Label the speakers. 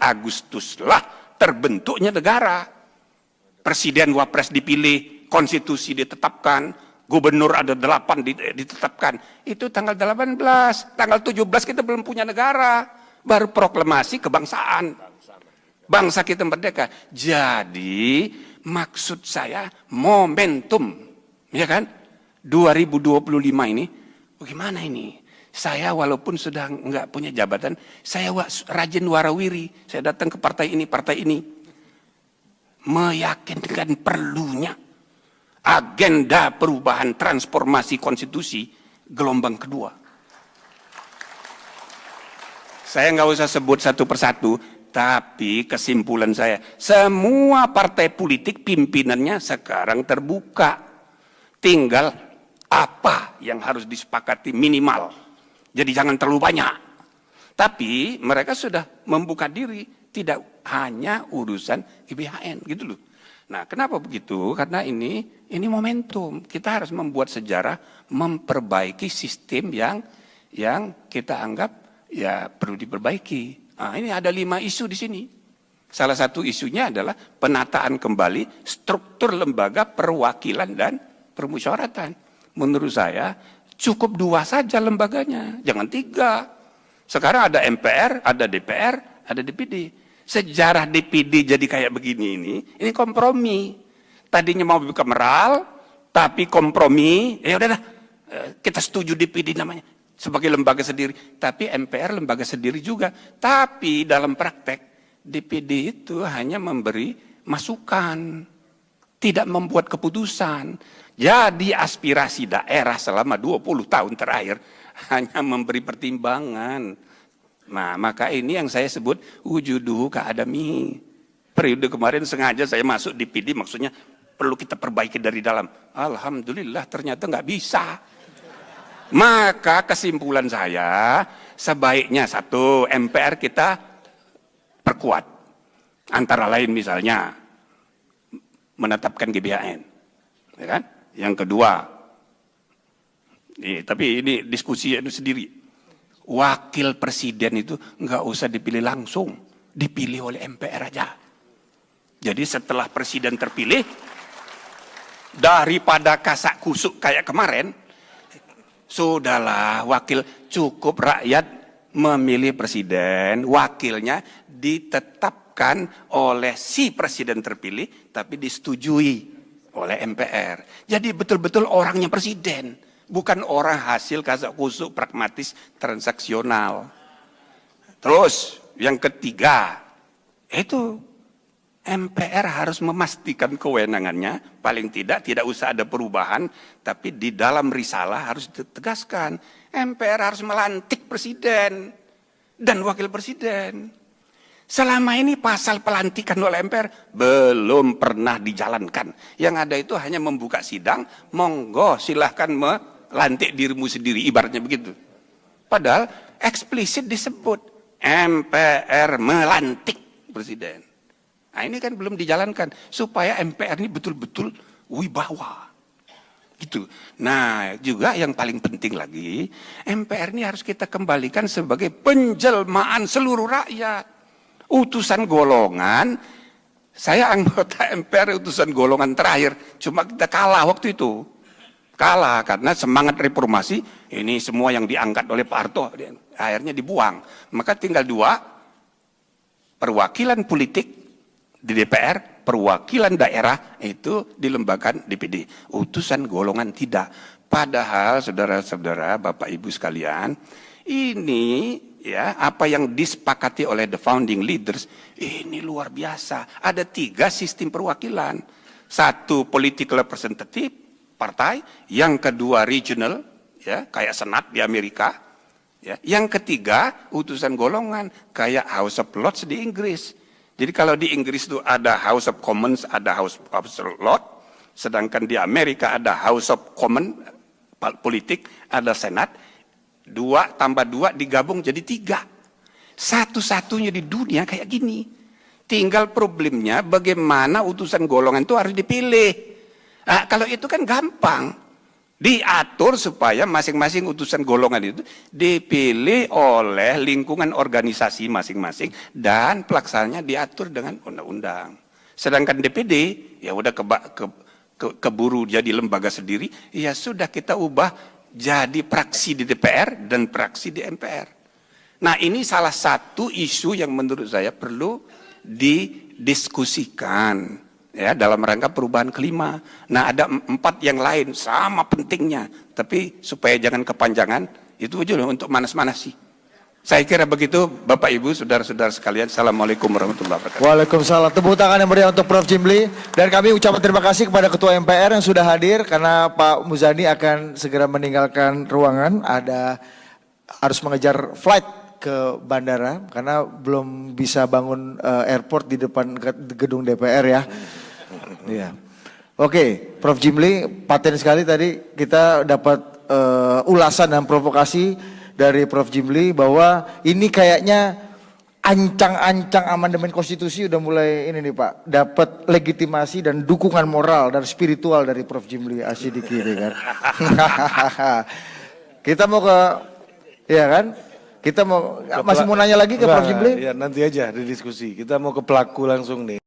Speaker 1: Agustus lah terbentuknya negara. Presiden wapres dipilih, konstitusi ditetapkan, gubernur ada 8 ditetapkan. Itu tanggal 18, tanggal 17 kita belum punya negara. Baru proklamasi kebangsaan. Bangsa kita merdeka. Jadi maksud saya momentum, ya kan? 2025 ini, bagaimana ini? Saya walaupun sudah nggak punya jabatan, saya rajin warawiri. Saya datang ke partai ini, meyakinkan perlunya agenda perubahan transformasi konstitusi gelombang kedua. Saya nggak usah sebut satu persatu, tapi kesimpulan saya, semua partai politik pimpinannya sekarang terbuka. Tinggal apa yang harus disepakati minimal. Jadi jangan terlalu banyak. Tapi mereka sudah membuka diri, tidak hanya urusan GBHN gitu loh. Nah, kenapa begitu? Karena ini momentum. Kita harus membuat sejarah, memperbaiki sistem yang kita anggap ya perlu diperbaiki. Nah, ini ada 5 isu di sini. Salah satu isunya adalah penataan kembali struktur lembaga perwakilan dan permusyawaratan. Menurut saya cukup 2 saja lembaganya, jangan 3. Sekarang ada MPR, ada DPR, ada DPD. Sejarah DPD jadi kayak begini ini kompromi. Tadinya mau bicameral, tapi kompromi. Ya udah, kita setuju DPD namanya sebagai lembaga sendiri, tapi MPR lembaga sendiri juga. Tapi dalam praktek DPD itu hanya memberi masukan, tidak membuat keputusan. Jadi aspirasi daerah selama 20 tahun terakhir hanya memberi pertimbangan. Nah, maka ini yang saya sebut wujuduhu ka'adami. Periode kemarin sengaja saya masuk di PD, maksudnya perlu kita perbaiki dari dalam. Alhamdulillah ternyata nggak bisa. Maka kesimpulan saya, sebaiknya satu, MPR kita perkuat. Antara lain misalnya menetapkan GBHN. Ya kan? Yang kedua, tapi ini diskusi itu sendiri. Wakil presiden itu nggak usah dipilih langsung, dipilih oleh MPR aja. Jadi setelah presiden terpilih, daripada kasak kusuk kayak kemarin, sudahlah wakil, cukup rakyat memilih presiden, wakilnya ditetapkan oleh si presiden terpilih, tapi disetujui oleh MPR. Jadi betul-betul orangnya presiden, bukan orang hasil kasak kusuk pragmatis transaksional. Terus yang ketiga, itu MPR harus memastikan kewenangannya, paling tidak usah ada perubahan, tapi di dalam risalah harus ditegaskan, MPR harus melantik presiden dan wakil presiden. Selama ini pasal pelantikan oleh MPR belum pernah dijalankan. Yang ada itu hanya membuka sidang, monggo silahkan melantik dirimu sendiri, ibaratnya begitu. Padahal eksplisit disebut MPR melantik presiden. Nah, ini kan belum dijalankan supaya MPR ini betul-betul wibawa. Gitu. Nah, juga yang paling penting lagi, MPR ini harus kita kembalikan sebagai penjelmaan seluruh rakyat. Utusan golongan, saya anggota MPR utusan golongan terakhir, cuma kita kalah waktu itu. Kalah karena semangat reformasi, ini semua yang diangkat oleh Pak Harto, akhirnya dibuang. Maka tinggal 2, perwakilan politik di DPR, perwakilan daerah itu dilembagaan DPD. Utusan golongan tidak. Padahal saudara-saudara, Bapak Ibu sekalian, ini ya apa yang disepakati oleh the founding leaders ini luar biasa. Ada 3 sistem perwakilan. 1 political representative partai, yang kedua regional, ya kayak senat di Amerika, ya. Yang ketiga utusan golongan kayak House of Lords di Inggris. Jadi kalau di Inggris itu ada House of Commons, ada House of Lords, sedangkan di Amerika ada House of Commons politik, ada senat. 2 tambah 2 digabung jadi 3. Satu-satunya di dunia kayak gini. Tinggal problemnya bagaimana utusan golongan itu harus dipilih. Nah, kalau itu kan gampang. Diatur supaya masing-masing utusan golongan itu dipilih oleh lingkungan organisasi masing-masing dan pelaksananya diatur dengan undang-undang. Sedangkan DPD ya udah keburu jadi lembaga sendiri, ya sudah kita ubah jadi praksi di DPR dan praksi di MPR. Nah, ini salah satu isu yang menurut saya perlu didiskusikan ya dalam rangka perubahan kelima. Nah, ada 4 yang lain sama pentingnya, tapi supaya jangan kepanjangan, itu aja untuk manas-manasi. Saya kira begitu, Bapak Ibu, saudara-saudara sekalian. Assalamualaikum warahmatullahi wabarakatuh.
Speaker 2: Waalaikumsalam. Tepuk tangan yang meriah untuk Prof. Jimli. Dan kami ucapkan terima kasih kepada Ketua MPR yang sudah hadir, karena Pak Muzani akan segera meninggalkan ruangan. Harus mengejar flight ke bandara karena belum bisa bangun airport di depan gedung DPR ya. Iya. Oke, Prof. Jimli, paten sekali tadi kita dapat ulasan dan provokasi dari Prof. Jimli bahwa ini kayaknya ancang-ancang amandemen konstitusi udah mulai ini nih Pak, dapat legitimasi dan dukungan moral dan spiritual dari Prof. Jimli Asyidiki ini kan. Kita mau ke, ya kan? Kita mau masih mau nanya lagi ke Prof. Jimli?
Speaker 3: Ya nanti aja di diskusi. Kita mau ke pelaku langsung nih.